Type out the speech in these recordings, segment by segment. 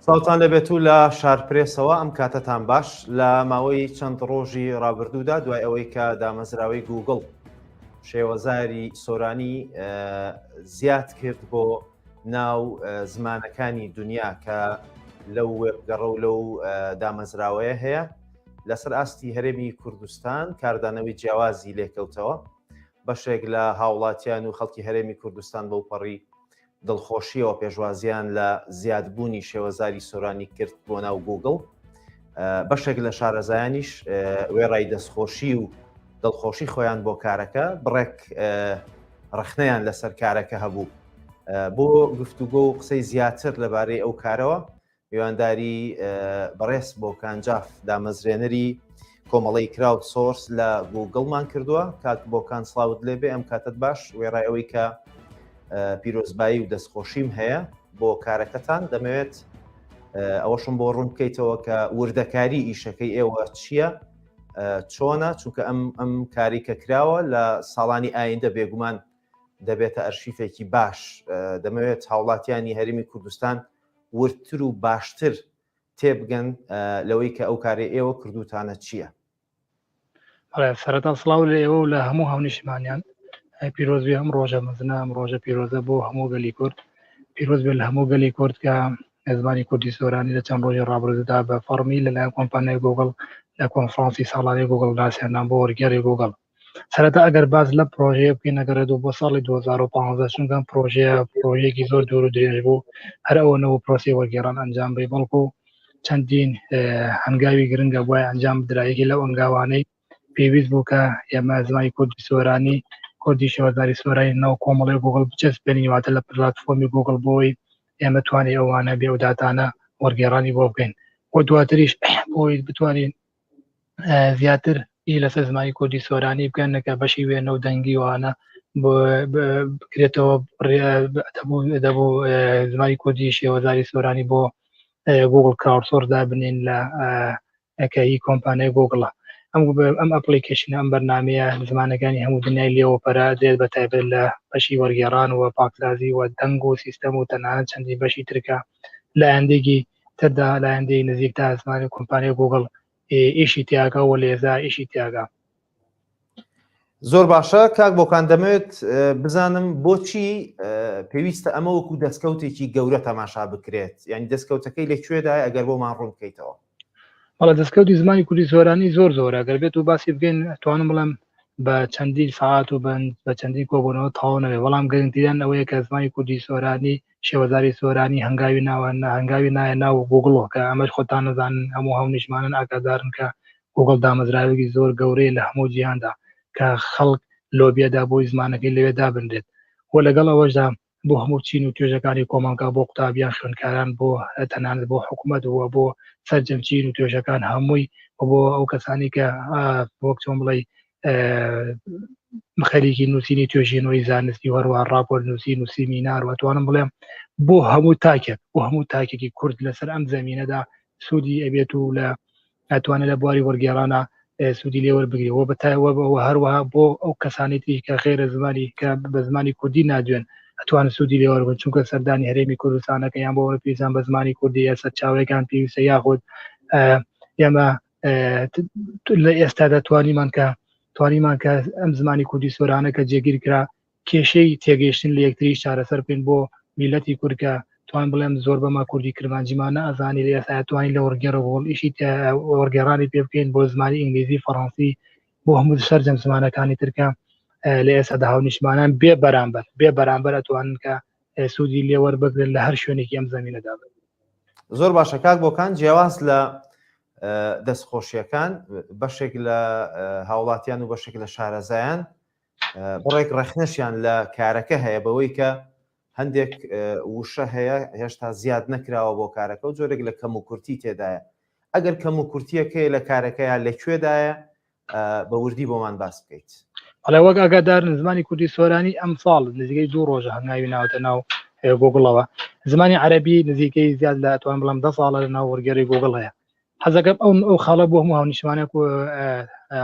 ساڵتان لەبێت و لە شارپرێسەوە ئەم کاتەتان باش لە ماوەی چەند ڕۆژی ڕابردوودا دوای ئەوەی کە دامەزراوەی گوگڵ شێوەزاری سۆرانی زیاد کرد بۆ ناو زمانەکانی دنیا کە لەو وێبگەڕە و لەو دامەزراوەیە هەیە لەسەر ئاستی هەرێمی کوردستان کاردانەوەی جیاوازی لێکەوتەوە بەشێک لە هاوڵاتیان و خەڵکی هەرێمی کوردستان بەو پەڕی دڵخۆشیەوە پێشوازیان لە زیادبوونی شێوەزاری سۆرانی کرد بۆ ناو گوگڵ بەشێک لە شارەزایانیش وێڕای دەستخۆشی و دڵخۆشی خۆیان بۆ کارەکە بڕێک ڕخنەیان لەسەر کارەکە هەبوو بۆ گفتوگۆ و قسەی زیاتر لەبارەی ئەو کارەوە میوانداری بەڕێز بۆ کانجاف دامەزرێنەری کۆمەڵی کراود سۆرس لە گوگڵمان کردووە کاک بۆ کان سلااوت لێبێ ئەم کاتت باش وێڕای ئەوەی کە پیرۆزبایی و دەستخۆشیم هەیە بۆ کارەکەتان دەمەوێت ئەوەشم بۆ ڕوون بکەیتەوە کە وردەکاری ئیشەکەی ئێوە چییە چۆنە چونکە ئەم کاری کە کراوە لە ساڵانی ئایندە بێگومان دەبێتە ئەرشیفێکی باش دەمەوێت هاوڵاتیانی هەرێمی کوردستان وردتر و باشتر تێبگەن لەوەی کە ئەو کارێ ئێوە کردوتانە چییە؟ سەرەتا سڵاو لە ئێوە و لە هەموو هاونیشتمانیان پیرۆزبی ئەم ڕۆژە مەزنە ئەم ڕۆژە پیرۆزە بۆ هەموو گەلی کورد پیرۆز بێت لە هەموو گەلی کورد کە زمانی کوردی سۆرانی لە چەند ڕۆژی ڕابردوودا بە فەرمی لەلایەن کۆمپانیای گوگڵ لە کۆنفرانسی ساڵانەی گوگڵ ناسیێنان بۆ وەرگێڕی گوگڵ سەرەتا ئەگەر باز لە پرۆژەیە بکەین نەگەڕێتەوە بۆ ساڵی 2015 چونکە پرۆژەیەکی زۆر دوور و درێژ بوو هەر ئەوەنەوە پرۆسی وەرگێڕان ئەنجام بێ بەڵکو چەندین هەنگاوی گرنگە بۆی ئەنجام بدرایەکی لەو ئەنگاوانەی پێویست بوو کە ئێمە زمانی کوردی سۆرانی کوردی شێوەزاری سۆرانی ناو کۆمەڵی گوگڵ بچەسپێنین واتە لە پلاتفۆرمی گوگڵ بۆی ئێمە توانێ ئەوانە بێ و داتانە وەرگێڕانی بۆ بکەین بۆ دواتریش بۆی بتوانین زیاتر لەسەر زمانی کوردی سۆرانی بکەن نەکە بەشی وێنە و دەنگی وانە بکرێتەوە دەبوو زمانی کوردی شێوەزاری سۆرانی بۆ گوگڵ کراود سۆرسدا بنین لە ئەکەی کۆمپانیای گوگڵە ئەم ئەپلیکیشن ئەم بەرنامەیە زمانەکانی هەموو دنیای لێوەپەرە دێت بە تایبەت لە بەشی وەرگێڕان و پاکسازی و دەنگ و سیستەم و تەنانەت چەندی بەشی ترکە لە ئەندێکی تردا لە ئەندەی نزیک تا زمانی کۆمپانیای گوگڵ ئیشی تیاگە و لێزا ئیشی تیاگە زۆر باشە کاک بۆکان دەمەوێت بزانم بۆچی پێویستە ئەمە وەکو دەستکەوتێکی گەورە تەماشا بکرێت یعنی دەستکەوتەکەی لەکوێدای ئەگەر بۆمان ڕوون بکەیتەوە وڵا دەستکەوتی زمانی کوردی سۆرانی زۆر زۆرە گەر بێت و باسی بگەین توانم بڵێم بە چەندی ساعات و بە چەندی کۆبوونەوە تاوا نەوێ بەڵام گەرنتیدان ئەوەیە کە زمانی کوردی سۆرانی شێوەزاری سۆرانی هەنگاوی ناوە هەنگاوی نایە ناو گوگڵەوە کە ئەمەش خۆتان نەزانن هەموو هەونیشتمانن ئاگادارن کە گوگڵ دامەزراوێکی زۆر گەورەی لە هەموو جیهاندا کە خەڵک لۆبیەدا بۆی زمانەکەی لەوێ دابنرێت و لەگەڵ ئەوەشدا بۆ هەموو چین و توێژەکانی کۆمەڵگا بۆ قوتابیان خوێندکاران بۆ تەنانەت بۆ حکوومەت وە بۆ سەرجەمچین و توێژەکان هەمووی بۆ ئەو کەسانی کە وەک چۆن بڵێ خەریکی نووسینی توێژینەوەی زانستی هەروە ڕاپۆرت نووسین و سیمینار واتوانم بڵێم بۆ هەموو تاکێک بۆ هەموو تاکێکی کورد لەسەر ئەم زەمینەدا سوودی ئەبێت و لە ئەتوانێت لە بواری وەرگێڕانە سوودی لێوەربگرێەوە بەتایەوە هەروەها بۆ ئەو کەسانێتی کە خێرە زمانی کە بە زمانی کوردی نادوێن ئەتوانێت سوودی لێوەربن چونکە سەردانی هەرێمی کوردستانەکە یان بۆ پێویستیان بە زمانی کوردی یا سەرچاوەکان پێویستە یاخود ئێمە لە ئێستادا توانیمان کە ئەم زمانی کوردی سۆرانە کە جێگیر کرا کێشەی تێگەیشتن لە یەکتری چارەسەر بکەین بۆ میلەتی کورکە توان بڵێم زۆر بەما کوردی کرمانجیمانە ئەزانی لە ئێستا توانین لە وەرگێڕە گۆڵ ئیشی وەرگێڕانی پێ بکەین بۆ زمانی ئینگلیزی فەڕەنسی بۆ هەموو سەرجەم زمانەکانی ترکە لە ئێستا هاونیشتمانان بێ بەرامبەر ئەتوانن کە سوودی لێوەربگرن لە هەر شوێنێکی ئەم زەمینەدا بن زۆر باشە کاک بۆکان جیاواز لە دەستخۆشیەکان بەشێک لە هاوڵاتیان و بەشێک لە شارەزایان بڕێک ڕێخنەشیان لە کارەکە هەیە بەوەی کە هەندێک وشە هەیە هێشتا زیاد نەکراوە بۆ کارەکە و جۆرێک لە کەم و کورتی تێدایە ئەگەر کەم و کورتیەکەی لە کارەکەیان لەکوێدایە بە وردی بۆمان باس بکەیت هەڵێ وەک ئاگادارن زمانی کوردی سۆرانی ئەم ساڵ نزیکەی 2 ڕۆژە هەنگاوی ناوتە ناو گوگڵەوە زمانی عەرەبی نزیکەی زیاد لە توان بڵم 10 ساڵە لە ناو وەرگێڕی گوگڵ هەیە حەزەکەم ئەو خاڵە بۆ هەموو هاونیشتمانێک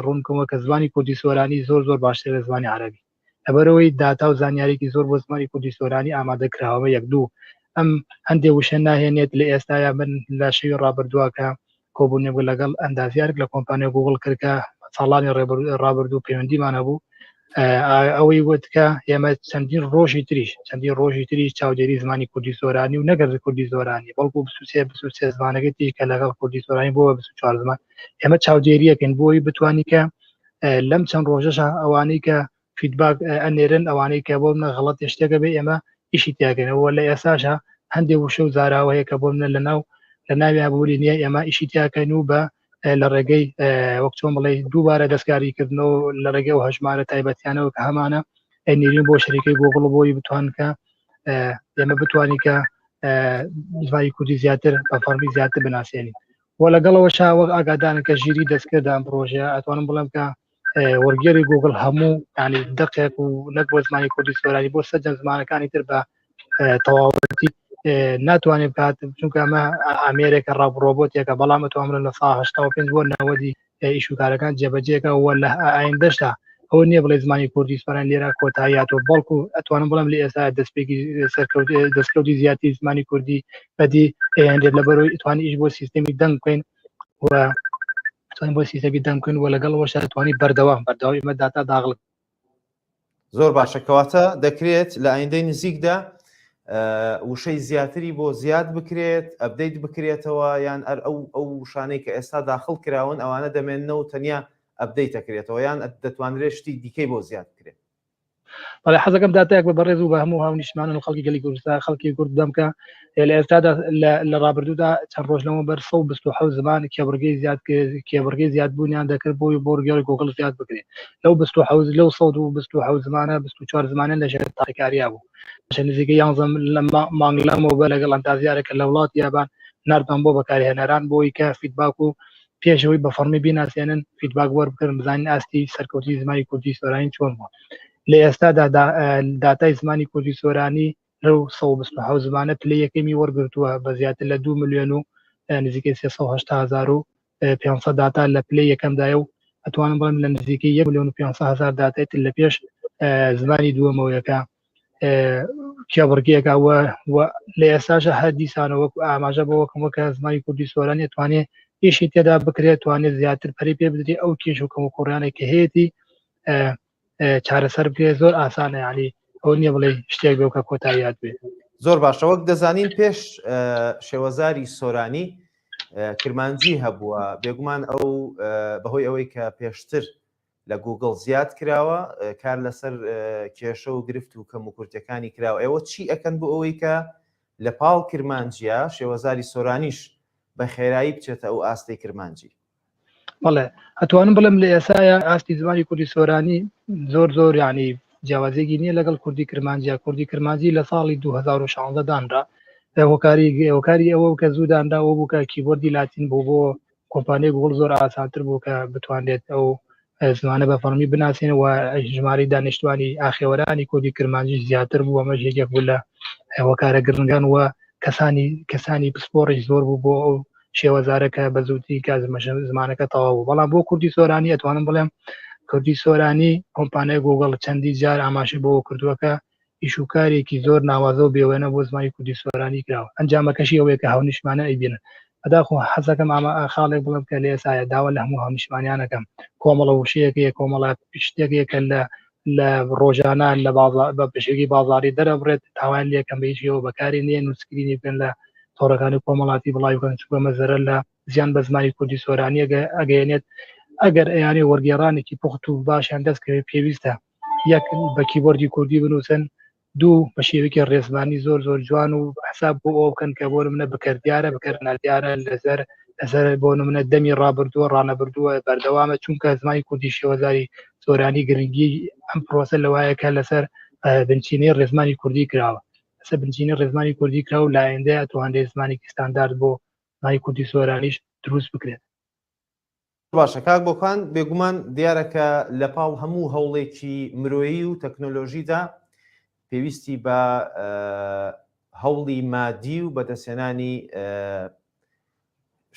ڕوونکەوە کە زمانی کوردی سۆرانی زۆر باشتر لە زمانی عەرەبی لەبەرەوەی داتا و زانیاریی زۆر بۆ زمانی کوردی سۆرانی ئامادەکراوە 1-2 ئەم هەندێک وشە ناهێنێت لە ئێستایا من لە شەوی ڕابردووەکە کۆبوونێ بوو لەگەڵ ئەندازیارێک لە کۆمپانیا گوگڵ کردکە ساڵانی ڕابردوو پەیوەندیمان هەبوو ئەوەی وتکە ئێمە چەندین ڕۆژی تریش چاودێری زمانی کوردی سۆرانی و نەگەر کوردی زۆرانی بەڵکو 23 زمانەکەی کە لەگەڵ کوردی سۆرانی بۆ 24 زمان ئێمە چاودێریەکەن بۆی بتوانی کە لەم چەند ڕۆژەش ئەوانەی کە فیدباک ئەنێرن ئەوانەی کە بۆ منە غەڵەت شتێکە بێ ئێمە ئیشی تیاکەنەوە لە ئێساشە هەندێک وشە و زاراوە هەیە کە بۆ منە لە ناوی بووری نییە ئێمە ئیشی تیاکەن و بە لە ڕێگەی وەک چۆن بڵێ دووبارە دەستکاریکردنەوە لە ڕێگەی و هەژمارە تایبەتیانەوە کە هەمانە ئەنێرین بۆ شەریکەی گوگڵ بۆی بتوانکە ئێمە بتوانین کە زمانی کوردی زیاتر بە فەرمی زیاتر بناسیێنین و لەگەڵەوە وەک ئاگادارن کە ژیری دەستکرد ئەم پرۆژەیە ئەتوانم بڵێم کە وەرگێری گوگڵ هەموو ینی دقێک و نەک بۆ زمانی کوردی سۆرانی بۆ سەرجەم زمانەکانی تر بە تەواوەتی ناتوانێت بکات چونکە ئەمە ئامێرێکە ڕۆبۆتێکە بەڵام ئەتوانن لە ساڵ 85 بۆ 90 ئیشوکارەکان جێبەجێکە وە لە ئایندەشتا ئەو نییە بڵێ زمانی کوردی سۆران لێرە کۆتاییاتەوە بەڵکو ئەتوانم بڵم لە ئێستا دەستپێکی دەستکەوتی زیاتی زمانی کوردی بەدی ئەیانێت لەبەرەوەی ئەتوانی ئیش بۆ سیستەمی دەنگ بکەین و بۆ سیستەمی دەنگ بکەین و لەگەڵەوەش ئەتوانی بەردەوام ئمە داتا داغڵ زۆر باشە کەواتە دەکرێت لە ئایندەی نزیکدا وشەی زیاتری بۆ زیاد بکرێت ئەبدەیت بکرێتەوە یان ئەو شانەی کە ئێستا داخل کراون ئەوانە دەمێننەوە تەنیا ئەبدەیتەکرێتەوە یان دەتوانرێت شتی دیکەی بۆ زیاد بکرێت بەڵێ حەزەکەم داتایەک بە بەڕێز و بە هەموو هاونیشتمانن و خەڵکی گەلی کوردستان خەڵکی کورد دەمکە لە ئێستادا لە ڕابردوودا چەند ڕۆژ لەمە بەر 127 زمان کێبڕگەی زیاد بوونیان دەکرد بۆی بۆ ڕگەڵی گوگڵ زیاد بکرێت لەو 127 زمانە 24 زمانە لە ژێر تاقیکاریە بوو نزیکە 11 مانگ لەمەوە بە لەگەڵ ئەندازیارێکە لە وڵات یابان نردان بۆ بەکارهێنەران بۆی کە فیدباک و پێشەوەی بە فەرمی بیناسیێنن فیدباک وەربکردن بزانین ئاستی سەرکەوتی زمانی کوردی سۆرانی چۆن بووە لە ئێستادا داتای زمانی کوردی سۆرانی لەو 127 زمانە پلەی یەکەمی وەرگرتووە بە زیاتر لە 2 ملیۆن و نزیکەی 380,500 داتا لە پلەی یەکەمدایە و ئەتوانم بڵێم لە نزیکەی 1,500,000 داتای لە پێش زمانی دووەمەوەیەکە کێبڕگەیەکە لە ئێستاشە هەر دیسانە وەکو ئاماژە بە وەکمەکە زمانی کوردی سۆرانی توانێت ئیشی تێدا بکرێت توانێت زیاتر پەری پێ بدرێت ئەو کێش و کەم و کوڕیانێک کە هەیەی چارەسەر بکرێت زۆر ئاسانە ینی ئەو نییە بڵێ شتێک بێ کە کۆتاییات بێت زۆر باشە وەک دەزانین پێش شێوەزاری سۆرانی کرمانجی هەبووە بێگومان ئەو بەهۆی ئەوەی کە پێشتر لە گوگڵ زیاد کراوە کار لەسەر کێشە و گرفت و کەم و کورتەکانی کراوە ئێوە چی ئەکەن بۆ ئەوەی کە لە پاڵ کرمانجیە شێوەزاری سۆرانیش بە خێرایی بچێتە ئەو ئاستی کرمانجی بەڵێ ئەتوانم بڵم لە ئێسایە ئاستی زمانی کوردی سۆرانی زۆر ینی جیاوازێکی نییە لەگەڵ کوردی کرمانجی لە ساڵی 2016 دانرا هۆکاری ئەوە کە زووداندا ئەو بوو کە کیبۆردی لاتین بوو بۆ کۆمپانیای گوگڵ زۆر ئاسانتر بوو کە بتوانێت ئەو زمانە بە فەرمی بناسیێنەوە ژماری دانیشتوانی ئاخێوەرانی کوردی کرمانجی زیاتر بوو ئەمەش یەکێک بوو لە هۆکارە گرنگان وە کەسانی پسپۆڕی زۆر بوو بۆ ئەو شێوەزارەکە بە زووتی کا زمانەکە تەواو بوو بەڵام بۆ کوردی سۆرانی ئەتوانم بڵێم کوردی سۆرانی کۆمپانیای گوگڵ چەندی جار ئاماژەی بۆ کردووەکە ئیشوکارێکی زۆر ناوازە و بێوێنە بۆ زمانی کوردی سۆرانی کراوە ئەنجامەکەشی ئەوەیە کە هاونیشتمانە ئەیبینن بەداخۆ حەزەکەم خاڵێک بڵم کە لە ئێسایە داوا لە هەموو هاونیشتمانیانەکەم کۆمەڵە وشەیەکەیە کۆمەڵە شتێکێکە لە ڕۆژانە لە بە پشێکی بازاری دەرەبڕێت تاوان لێکەم بەیشیەوە بەکاری نێن و سکرینی بکەن لە تۆڕەکانی کۆمەڵاتی بڵاو بکەن چووکە مەزەرە لە زیان بە زمانی کوردی سۆرانی ئەگەیەنێت ئەگەر ئەیانی وەرگێڕانێکی پوخت و باشیان دەستکەوێت پێویستە یەک بە کیبۆردی کوردی بنووسن دوو بە شێوەیەکی ڕێزمانی زۆر جوان و حساب بۆ ئەو بکەن کە بۆ منە بکەردیارە لەسەر بۆ منە دەمی ڕابردووە ڕانەبردووە بەردەوامە چونکە زمانی کوردی شێوەزاری سۆرانی گرنگی ئەم پرۆسە لەوایەکە لەسەر بنچینەی ڕێزمانی کوردی کراوە لەسەر بنچینەی ڕێزمانی کوردی کرا و لە ئایندە ئەتوانێت زمانێکی ستاندارد بۆ زمانی کوردی سۆرانیش دروست بکرێت باشە کاک بۆکان بێگومان دیارەکە لە پاڵ هەموو هەوڵێکی مرۆیی و تەکنۆلۆژیدا پێویستی بە هەوڵی مادی و بەدەستێنانی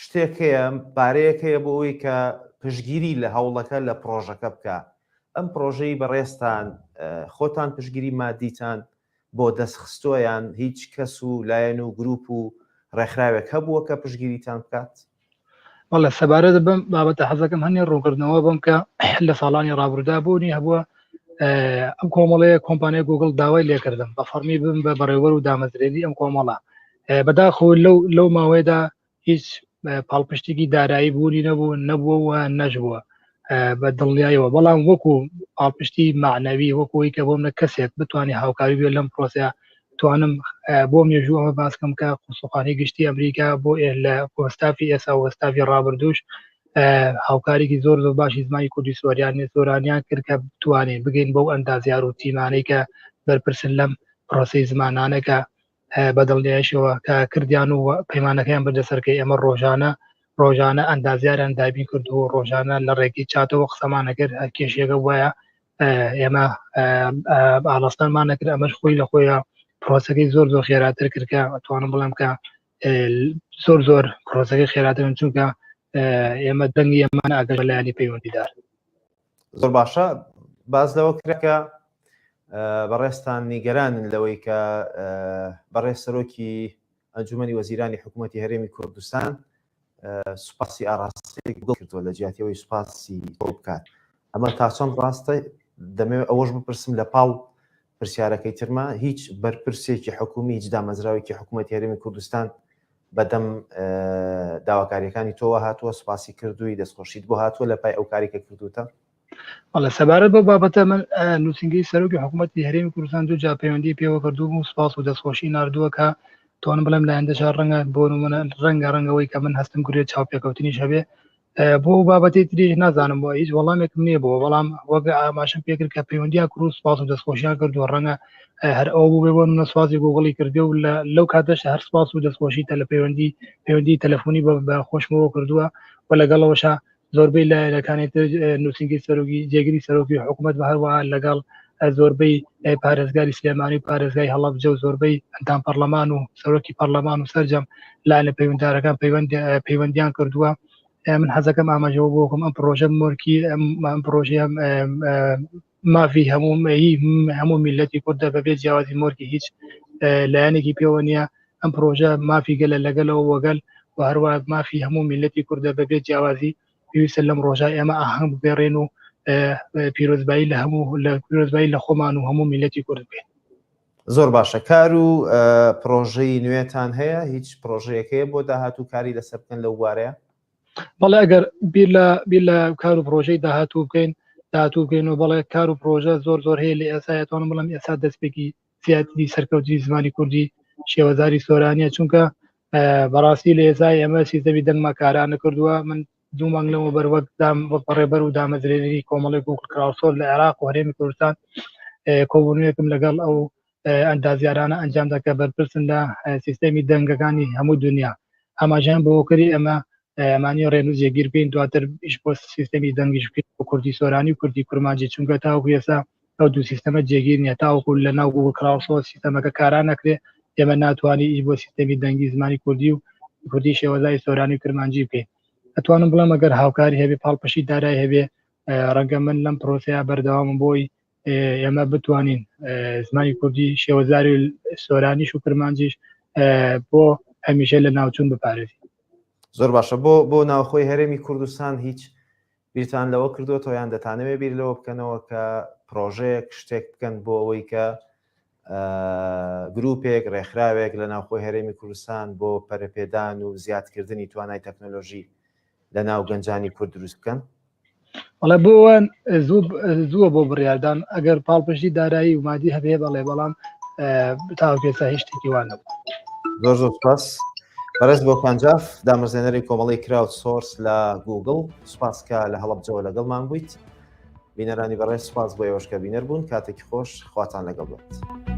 شتێکەیە پارەیەکەیە بۆ ئەوەی کە پشتگیری لە هەوڵەکە لە پرۆژەکە بکە ئەم پرۆژەی بەڕێستان خۆتان پشتگیری مادیتان بۆ دەستخستووە یان هیچ کەس و لایەن و گروپ و ڕێکخراوێک هەبووە کە پشتگیریتان بکات؟ وڵە سەبارەت بم بابەتە حەزەکەم هەنێ ڕوونکردنەوە بم کە لە ساڵانی ڕابردوودا بوونی هەبووە ئەم کۆمەڵەیە کۆمپانیای گوگڵ داوای لێکردم بە فەرمی بم بە بەڕێوەەر و دامەزرێنی ئەم کۆمەڵە بەداخۆ لەو ماوەیەدا هیچ پاڵپشتێکی دارایی بوونی نەبووە و نەژبووە بە دڵنیایەوە، بەڵام وەکو پاڵپشتی معنەوی وەکوی کە بۆم کەسێک بتوانانی هاوکاری بێت لەم پرۆسەیە توانم بۆ مێژوو ئەمە باسکەم کە قوسوخانی گشتی ئەمریکا بۆ لە وەستافی ئێسا وەستافی ڕابردووش هاوکارێکی زۆر باشی زمانی کوردی سۆرانیان کرد کە بتوانین بگەین بەو ئەندازیار و تیمانەی کە بەرپرسن لەم پرۆسی زمانانەکە بەدڵنیایشەوە کە کردیان و پەیمانەکەیان بەدەسەرکەی ئەمە ڕۆژانە ئەندازیاران دابین کردو و ڕۆژانە لە ڕێکی چاتەوە قسەمانەکرد کێشێکە وایە ئێمە ئاڵاستانمان نەکرد ئەمەش خۆی لە خۆیە پرۆسەکەی زۆر خێراتر کردکە ئەتوانم بڵێم کە زۆر پرۆسەکەی خێراترن چونکە ئێمە دەنگی ئەمانە ئەگەر لایانی پەیوەندیدار. زۆر باشە، باز لەوە کرێکە بەڕێستان نیگەرانن لەوەی کە بەڕێز سەرۆکی ئەنجومەنی وەزیرانی حکوومەتی هەرێمی کوردستان سوپاسی ئاڕاستەی گوڵ کردووە لە جیاتیەوەی سوپاسی تۆ بکات. ئەمە تا چەند ڕاستە دەمەوێت ئەوەش بپرسم لە پاڵ پرسیارەکەی ترمە هیچ بەرپرسێکی حکومی هیچ دامەزراوێکی حکوومەتی هەرێمی کوردستان بەدەم داواکاریەکانی تۆوە هاتووە سوپاسی کردووی دەستخۆشیت بۆ هاتووە لە پای ئەو کارێکە کردوتە؟ وڵە سەبارەت بە بابەتە من نووسنگی سەرۆکی حکوومەتی هەرێمی کوردستان دوو جا پەیوەندی پێوە کردووم و سوپاس و دەستخۆشی ناردووە کە توانم بڵێم لایەندەشا ڕەنگە بۆ نمونە ڕەنگەوەی کە من هەستم گورێت چاوپێکەوتنیش هەبێ بۆ بابەتی تریش نازانم بۆ هیچ وەڵامێکم نییە بۆ بەڵام وەک ئاماشم پێکرد کە پەیوەندیان کرد و سوپاس و دەستخۆشیان کردووە ڕەنگە هەر ئەو بوو بێ بۆ نەسوازی گوگڵی کردێ و لەو کاتەش هەر سوپاس و دەستخۆشی لە پەیوەندی تەلەفۆنی بە خۆشمەوە کردووە و لەگەڵەوەشە زۆربەی لایەنەکانی نووسنگی سەرۆکی جێگیری سەرۆکی حکوومەت بە هەروەها لەگەڵ زۆربەی پارێزگاری سلێمانی و پارێزگای هەڵەبجە و زۆربەی ئەندام پەرلەمان و سەرۆکی پەرلەمان و سەرجەم لایەنە پەیوەنددارەکان پەیوەندیان کردووە. من حەزەکەم ئاماژەوە بۆکەم ئەم پرۆژە مۆرکی ئەم پرۆژەیە مافی هەموو میلەتی کوردە بەبێ جیاوازی مۆرکی هیچ لایەنێکی پێوە نییە. ئەم پرۆژە مافی گەلە لەگەلەوە وەگەل و هەروە مافی هەموو میلەتی کوردە بەبێ جیاوازی پێویستە لەم ڕۆژای ئێمە ئاهەنگ بگەڕێن و پیرۆزبایی لە خۆمان و هەموو میلەتی کورد بێت. زۆر باشە. کار و پرۆژەی نوێتان هەیە؟ هیچ پرۆژەیەکەیە بۆ داهاتوو کاری لەسەر بکەن لەو وارەیە؟ بەڵێ ئەگەر بیر لە کار و پرۆژەی داهاتوو بکەین و بەڵێ کار و پرۆژە زۆر هەیە لە ئێسایەتوانم بڵم ئێستا دەستپێکی زیاتی سەرکەوتی زمانی کوردی شێوەزاری سۆرانیە چونکە بەڕاستی لە ئێزای ئەمە سیستەمی دەنگمە کارانە کردووە. من دوو مانگ لەمە بەروەک ڕێبەر و دامەزرێنەری کۆمەڵی گوگڵکراوسۆر لە عێراق و هەرێمی کوردستان کۆبوونەوەیەکم لەگەڵ ئەو ئەندازیارانە ئەنجام دەکە بەرپرسن لە سیستەمی دەنگەکانی هەموو دنیا. ئاماژیان بەوەکەری ئەمە ئەمانی ڕێنوو جێگیر بکەین دواتر ئیش بۆ سیستەمی دەنگیش بکەین بۆ کوردی سۆرانی و کوردی کورمانجی چونکە تاوەکو ئێستا ئەو دوو سیستەمە جێگیر نیە تاوەکو لە ناو گوگڵکراوسۆر سیستەمەکە کاران نەکرێ ئێمە ناتوانانی ئیش بۆ سیستەمی دەنگی زمانی کوردی و کوردی شێوەزاری سۆرانی و کرمانجی بکەین. ئەتوانم بڵێم ئەگەر هاوکاری هەبێ پاڵپشی دارای هەبێ ڕەنگە من لەم پرۆسەیە بەردەوام بۆی ئێمە بتوانین زمانی کوردی شێوەزاری سۆرانیش و کرمانجیش بۆ هەمیشە لە ناوچوون بپارێزی. زۆر باشە. بۆ ناوخۆی هەرێمی کوردستان هیچ بیرتان لەوە کردووە تۆیان دەتانەوێت بیر لەوە بکەنەوە کە پرۆژەیەک شتێک بکەن بۆ ئەوەی کە گروپێک ڕێکخراوێک لە ناوخۆی هەرێمی کوردستان بۆ پەرەپێدان و زیادکردنی توانای تەکنۆلۆژی لە ناو گەنجانی کورد دروست بکەن؟ وڵە بۆوان زووە بۆ بڕیاردان ئەگەر پاڵپشتی دارایی و مادی هەبێ بەڵێ بەڵام تاوکێسا هیچ شتێکی وان نەبوو. زۆر سپاس. بەڕێز بۆ پەنجاف دامەزێنەری کۆمەڵی کراود سۆرس لە گوگڵ سوپاسکە لە هەڵەبجەوە لەگەڵمان بوویت. بینەرانی بەڕێز سوپاس بۆ ئێوەش کە بینەر بوون. کاتێکی خۆش خواتان لەگەڵ بێت.